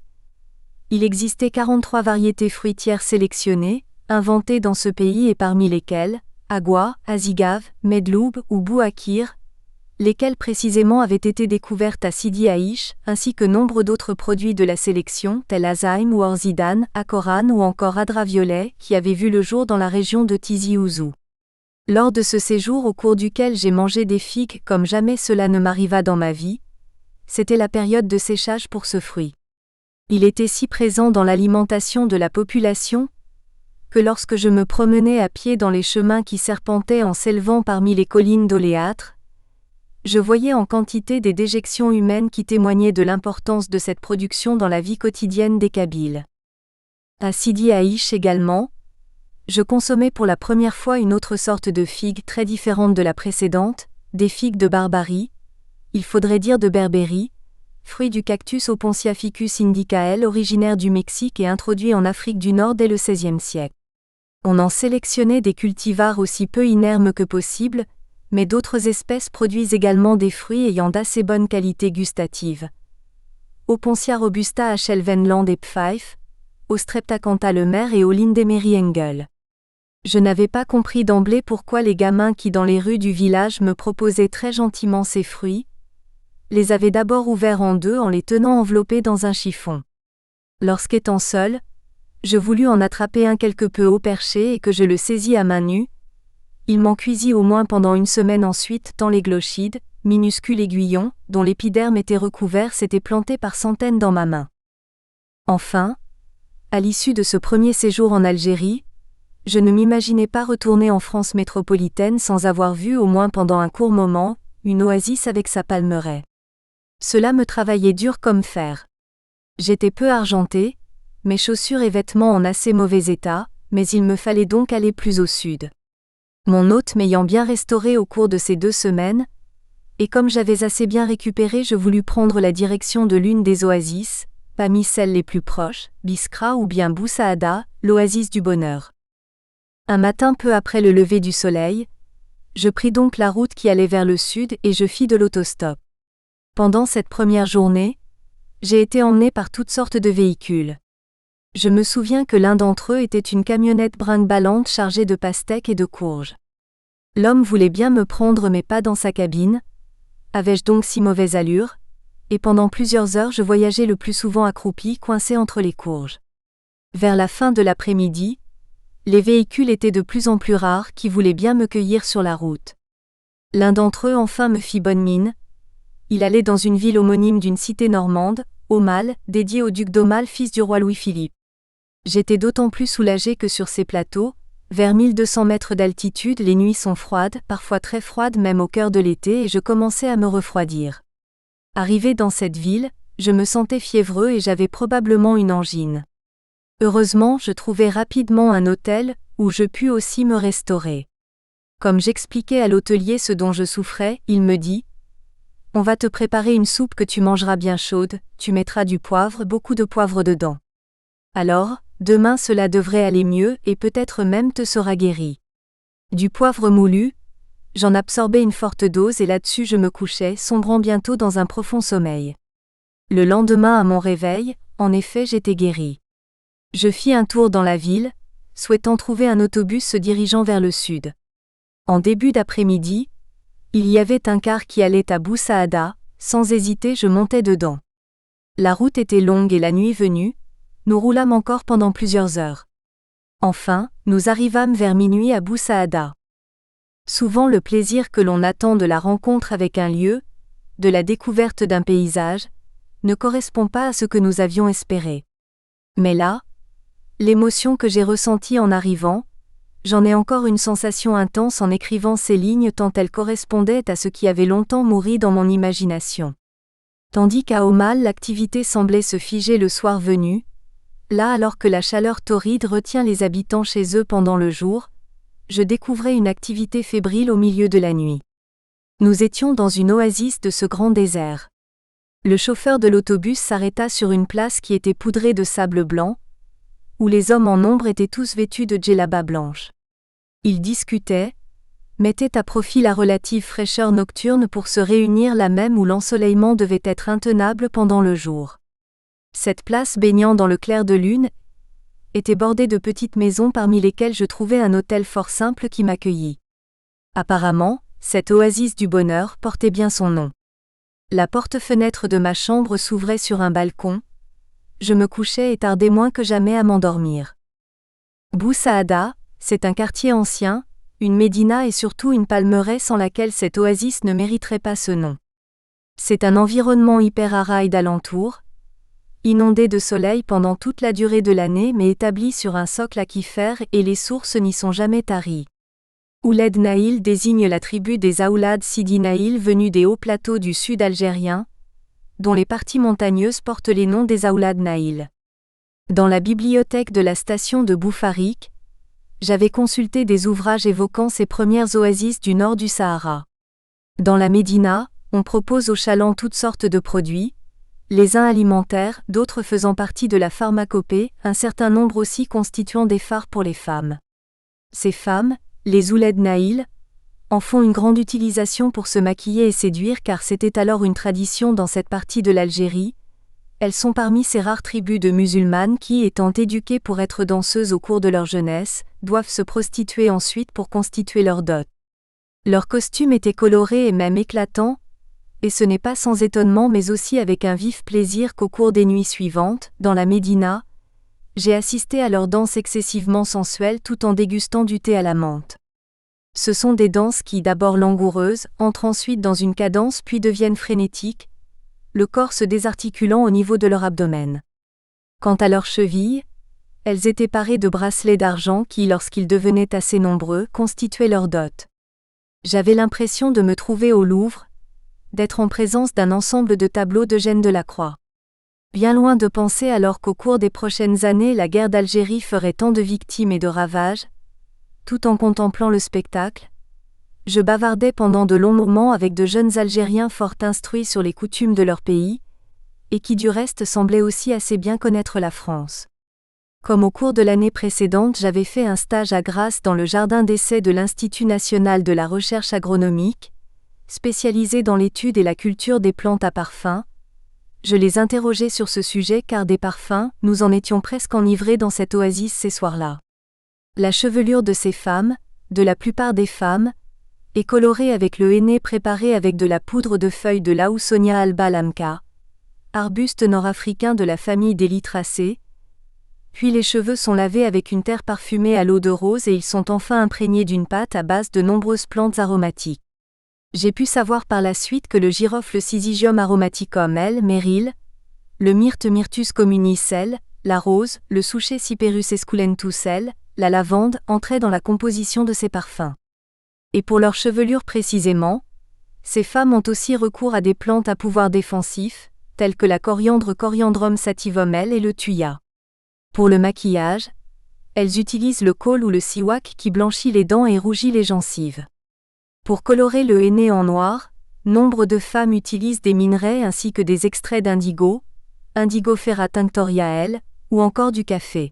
Il existait 43 variétés fruitières sélectionnées, inventées dans ce pays et parmi lesquelles, Agua, Azigave, Medloub ou Bouakir, lesquelles précisément avaient été découvertes à Sidi Aïch, ainsi que nombre d'autres produits de la sélection, tels Azaïm ou Orzidan, Akoran ou encore Adra Violet, qui avaient vu le jour dans la région de Tizi Ouzou. Lors de ce séjour au cours duquel j'ai mangé des figues comme jamais cela ne m'arriva dans ma vie, c'était la période de séchage pour ce fruit. Il était si présent dans l'alimentation de la population, que lorsque je me promenais à pied dans les chemins qui serpentaient en s'élevant parmi les collines d'oléâtre, je voyais en quantité des déjections humaines qui témoignaient de l'importance de cette production dans la vie quotidienne des Kabyles. À Sidi Aïch également, je consommais pour la première fois une autre sorte de figue très différente de la précédente, des figues de Barbarie, il faudrait dire de Berbérie, fruit du cactus Opuntia ficus indicael originaire du Mexique et introduit en Afrique du Nord dès le XVIe siècle. On en sélectionnait des cultivars aussi peu inermes que possible, mais d'autres espèces produisent également des fruits ayant d'assez bonne qualité gustative. Opuntia robusta H. Venland et Pfeif, au Streptacantha Lemer et au Lindemery Engel. Je n'avais pas compris d'emblée pourquoi les gamins qui dans les rues du village me proposaient très gentiment ces fruits, les avaient d'abord ouverts en deux en les tenant enveloppés dans un chiffon. Lorsqu'étant seul, je voulus en attraper un quelque peu haut perché et que je le saisis à main nue. Il m'en cuisit au moins pendant une semaine ensuite tant les glochides, minuscules aiguillons, dont l'épiderme était recouvert s'étaient plantés par centaines dans ma main. Enfin, à l'issue de ce premier séjour en Algérie, je ne m'imaginais pas retourner en France métropolitaine sans avoir vu au moins pendant un court moment, une oasis avec sa palmeraie. Cela me travaillait dur comme fer. J'étais peu argenté, mes chaussures et vêtements en assez mauvais état, mais il me fallait donc aller plus au sud. Mon hôte m'ayant bien restauré au cours de ces 2 semaines, et comme j'avais assez bien récupéré, je voulus prendre la direction de l'une des oasis, parmi celles les plus proches, Biskra ou bien Boussaada, l'oasis du bonheur. Un matin peu après le lever du soleil, je pris donc la route qui allait vers le sud et je fis de l'autostop. Pendant cette première journée, j'ai été emmené par toutes sortes de véhicules. Je me souviens que l'un d'entre eux était une camionnette brinque-ballante chargée de pastèques et de courges. L'homme voulait bien me prendre mais pas dans sa cabine. Avais-je donc si mauvaise allure? Et pendant plusieurs heures je voyageais le plus souvent accroupi, coincé entre les courges. Vers la fin de l'après-midi, les véhicules étaient de plus en plus rares qui voulaient bien me cueillir sur la route. L'un d'entre eux enfin me fit bonne mine. Il allait dans une ville homonyme d'une cité normande, Aumale, dédiée au duc d'Aumale fils du roi Louis-Philippe. J'étais d'autant plus soulagé que sur ces plateaux, vers 1200 mètres d'altitude, les nuits sont froides, parfois très froides même au cœur de l'été et je commençais à me refroidir. Arrivé dans cette ville, je me sentais fiévreux et j'avais probablement une angine. Heureusement, je trouvai rapidement un hôtel, où je pus aussi me restaurer. Comme j'expliquais à l'hôtelier ce dont je souffrais, il me dit « On va te préparer une soupe que tu mangeras bien chaude, tu mettras du poivre, beaucoup de poivre dedans. Alors, demain cela devrait aller mieux et peut-être même te sera guéri. » Du poivre moulu, j'en absorbais une forte dose et là-dessus je me couchais, sombrant bientôt dans un profond sommeil. Le lendemain à mon réveil, en effet j'étais guéri. Je fis un tour dans la ville, souhaitant trouver un autobus se dirigeant vers le sud. En début d'après-midi, il y avait un car qui allait à Boussaada, sans hésiter je montais dedans. La route était longue et la nuit venue, nous roulâmes encore pendant plusieurs heures. Enfin, nous arrivâmes vers minuit à Boussaada. Souvent le plaisir que l'on attend de la rencontre avec un lieu, de la découverte d'un paysage, ne correspond pas à ce que nous avions espéré. Mais là, l'émotion que j'ai ressentie en arrivant, j'en ai encore une sensation intense en écrivant ces lignes tant elles correspondaient à ce qui avait longtemps mouru dans mon imagination. Tandis qu'à Aumale l'activité semblait se figer le soir venu, là alors que la chaleur torride retient les habitants chez eux pendant le jour, je découvrais une activité fébrile au milieu de la nuit. Nous étions dans une oasis de ce grand désert. Le chauffeur de l'autobus s'arrêta sur une place qui était poudrée de sable blanc, où les hommes en nombre étaient tous vêtus de djellaba blanche. Ils discutaient, mettaient à profit la relative fraîcheur nocturne pour se réunir là même où l'ensoleillement devait être intenable pendant le jour. Cette place baignant dans le clair de lune était bordée de petites maisons parmi lesquelles je trouvais un hôtel fort simple qui m'accueillit. Apparemment, cette oasis du bonheur portait bien son nom. La porte-fenêtre de ma chambre s'ouvrait sur un balcon. Je me couchais et tardais moins que jamais à m'endormir. Bou Saada, c'est un quartier ancien, une médina et surtout une palmeraie sans laquelle cette oasis ne mériterait pas ce nom. C'est un environnement hyper aride d'alentour, inondé de soleil pendant toute la durée de l'année mais établi sur un socle aquifère et les sources n'y sont jamais taries. Ouled Naïl désigne la tribu des Aoulad Sidi Naïl venus des hauts plateaux du sud algérien, dont les parties montagneuses portent les noms des Aoulad Naïl. Dans la bibliothèque de la station de Boufarik, j'avais consulté des ouvrages évoquant ces premières oasis du nord du Sahara. Dans la Médina, on propose aux chalands toutes sortes de produits, les uns alimentaires, d'autres faisant partie de la pharmacopée, un certain nombre aussi constituant des phares pour les femmes. Ces femmes, les Ouled Naïl, en font une grande utilisation pour se maquiller et séduire car c'était alors une tradition dans cette partie de l'Algérie. Elles sont parmi ces rares tribus de musulmanes qui, étant éduquées pour être danseuses au cours de leur jeunesse, doivent se prostituer ensuite pour constituer leur dot. Leur costume était coloré et même éclatant, et ce n'est pas sans étonnement mais aussi avec un vif plaisir qu'au cours des nuits suivantes, dans la Médina, j'ai assisté à leurs danses excessivement sensuelles tout en dégustant du thé à la menthe. Ce sont des danses qui, d'abord langoureuses, entrent ensuite dans une cadence puis deviennent frénétiques, le corps se désarticulant au niveau de leur abdomen. Quant à leurs chevilles, elles étaient parées de bracelets d'argent qui, lorsqu'ils devenaient assez nombreux, constituaient leur dot. J'avais l'impression de me trouver au Louvre, d'être en présence d'un ensemble de tableaux d'Eugène Delacroix. Bien loin de penser alors qu'au cours des prochaines années la guerre d'Algérie ferait tant de victimes et de ravages, tout en contemplant le spectacle, je bavardais pendant de longs moments avec de jeunes Algériens fort instruits sur les coutumes de leur pays, et qui du reste semblaient aussi assez bien connaître la France. Comme au cours de l'année précédente j'avais fait un stage à Grasse dans le jardin d'essai de l'Institut national de la recherche agronomique, spécialisé dans l'étude et la culture des plantes à parfum, je les interrogeais sur ce sujet car des parfums, nous en étions presque enivrés dans cette oasis ces soirs-là. La chevelure de ces femmes, de la plupart des femmes, est colorée avec le henné préparé avec de la poudre de feuilles de l'Aoussonia alba lamka, arbuste nord-africain de la famille des Lytracées, puis les cheveux sont lavés avec une terre parfumée à l'eau de rose et ils sont enfin imprégnés d'une pâte à base de nombreuses plantes aromatiques. J'ai pu savoir par la suite que le girofle Syzygium aromaticum L. Meril, le myrte Myrtus communis L., la rose, le souchet Cyperus esculentus L., la lavande entraient dans la composition de ces parfums. Et pour leur chevelure précisément, ces femmes ont aussi recours à des plantes à pouvoir défensif, telles que la coriandre Coriandrum sativum L. et le thuya. Pour le maquillage, elles utilisent le khol ou le siwak qui blanchit les dents et rougit les gencives. Pour colorer le henné en noir, nombre de femmes utilisent des minerais ainsi que des extraits d'indigo, Indigofera tinctoria L, ou encore du café.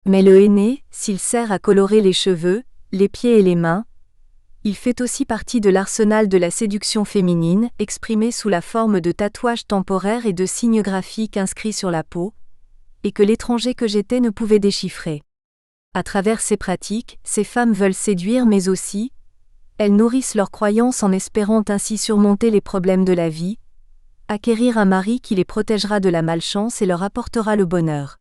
Mais le henné, s'il sert à colorer les cheveux, les pieds et les mains, il fait aussi partie de l'arsenal de la séduction féminine, exprimé sous la forme de tatouages temporaires et de signes graphiques inscrits sur la peau, et que l'étranger que j'étais ne pouvait déchiffrer. À travers ces pratiques, ces femmes veulent séduire mais aussi, elles nourrissent leurs croyances en espérant ainsi surmonter les problèmes de la vie, acquérir un mari qui les protégera de la malchance et leur apportera le bonheur.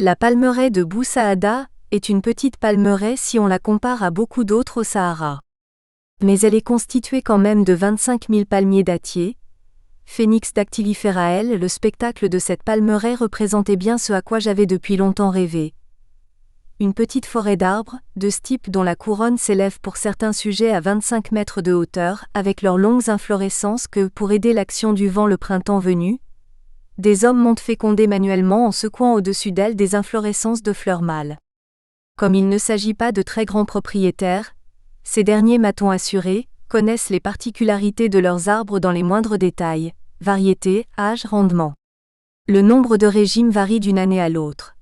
La palmeraie de Bou Saada est une petite palmeraie si on la compare à beaucoup d'autres au Sahara. Mais elle est constituée quand même de 25 000 palmiers dattiers. Phoenix dactylifera L. Le spectacle de cette palmeraie représentait bien ce à quoi j'avais depuis longtemps rêvé. Une petite forêt d'arbres, de stipe dont la couronne s'élève pour certains sujets à 25 mètres de hauteur, avec leurs longues inflorescences que, pour aider l'action du vent le printemps venu, des hommes montent féconder manuellement en secouant au-dessus d'elles des inflorescences de fleurs mâles. Comme il ne s'agit pas de très grands propriétaires, ces derniers, m'a-t-on assuré, connaissent les particularités de leurs arbres dans les moindres détails, variété, âge, rendement. Le nombre de régimes varie d'une année à l'autre.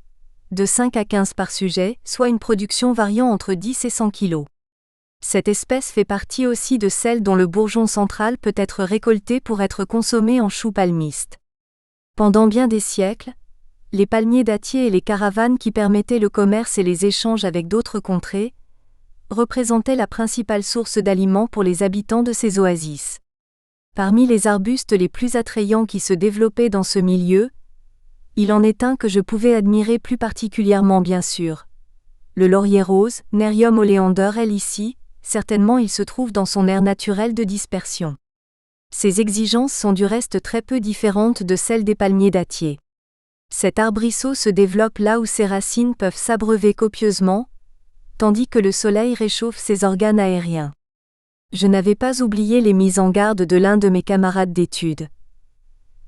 De 5 à 15 par sujet, soit une production variant entre 10 et 100 kg. Cette espèce fait partie aussi de celles dont le bourgeon central peut être récolté pour être consommé en chou palmiste. Pendant bien des siècles, les palmiers dattiers et les caravanes qui permettaient le commerce et les échanges avec d'autres contrées représentaient la principale source d'aliments pour les habitants de ces oasis. Parmi les arbustes les plus attrayants qui se développaient dans ce milieu, il en est un que je pouvais admirer plus particulièrement bien sûr. Le laurier rose, Nerium oleander ici, certainement il se trouve dans son aire naturelle de dispersion. Ses exigences sont du reste très peu différentes de celles des palmiers dattiers. Cet arbrisseau se développe là où ses racines peuvent s'abreuver copieusement, tandis que le soleil réchauffe ses organes aériens. Je n'avais pas oublié les mises en garde de l'un de mes camarades d'études.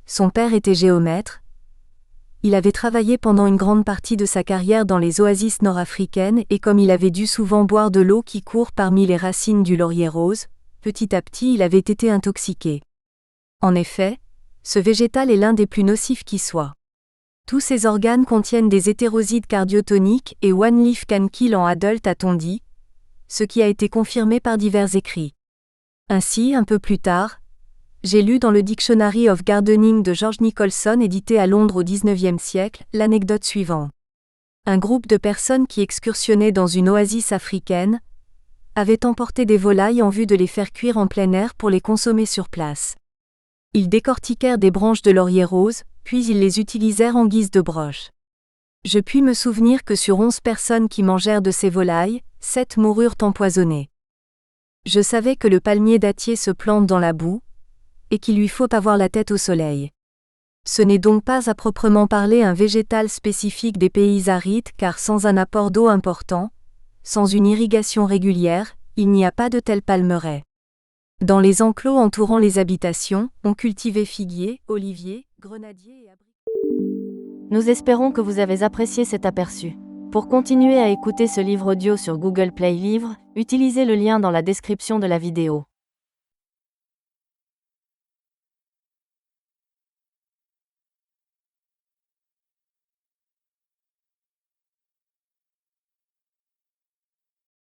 Son père était géomètre. Il avait travaillé pendant une grande partie de sa carrière dans les oasis nord-africaines et comme il avait dû souvent boire de l'eau qui court parmi les racines du laurier rose, petit à petit il avait été intoxiqué. En effet, ce végétal est l'un des plus nocifs qui soit. Tous ces organes contiennent des hétérosides cardiotoniques et one leaf can kill en adulte a-t-on dit, ce qui a été confirmé par divers écrits. Ainsi, un peu plus tard, j'ai lu dans le Dictionary of Gardening de George Nicholson édité à Londres au XIXe siècle, l'anecdote suivante. Un groupe de personnes qui excursionnaient dans une oasis africaine avait emporté des volailles en vue de les faire cuire en plein air pour les consommer sur place. Ils décortiquèrent des branches de laurier rose, puis ils les utilisèrent en guise de broche. Je puis me souvenir que sur 11 personnes qui mangèrent de ces volailles, 7 moururent empoisonnées. Je savais que le palmier dattier se plante dans la boue, et qu'il lui faut avoir la tête au soleil. Ce n'est donc pas à proprement parler un végétal spécifique des pays arides car sans un apport d'eau important, sans une irrigation régulière, il n'y a pas de tel palmeraie. Dans les enclos entourant les habitations, on cultivait figuiers, oliviers, grenadiers et abricots. Nous espérons que vous avez apprécié cet aperçu. Pour continuer à écouter ce livre audio sur Google Play Livres, utilisez le lien dans la description de la vidéo.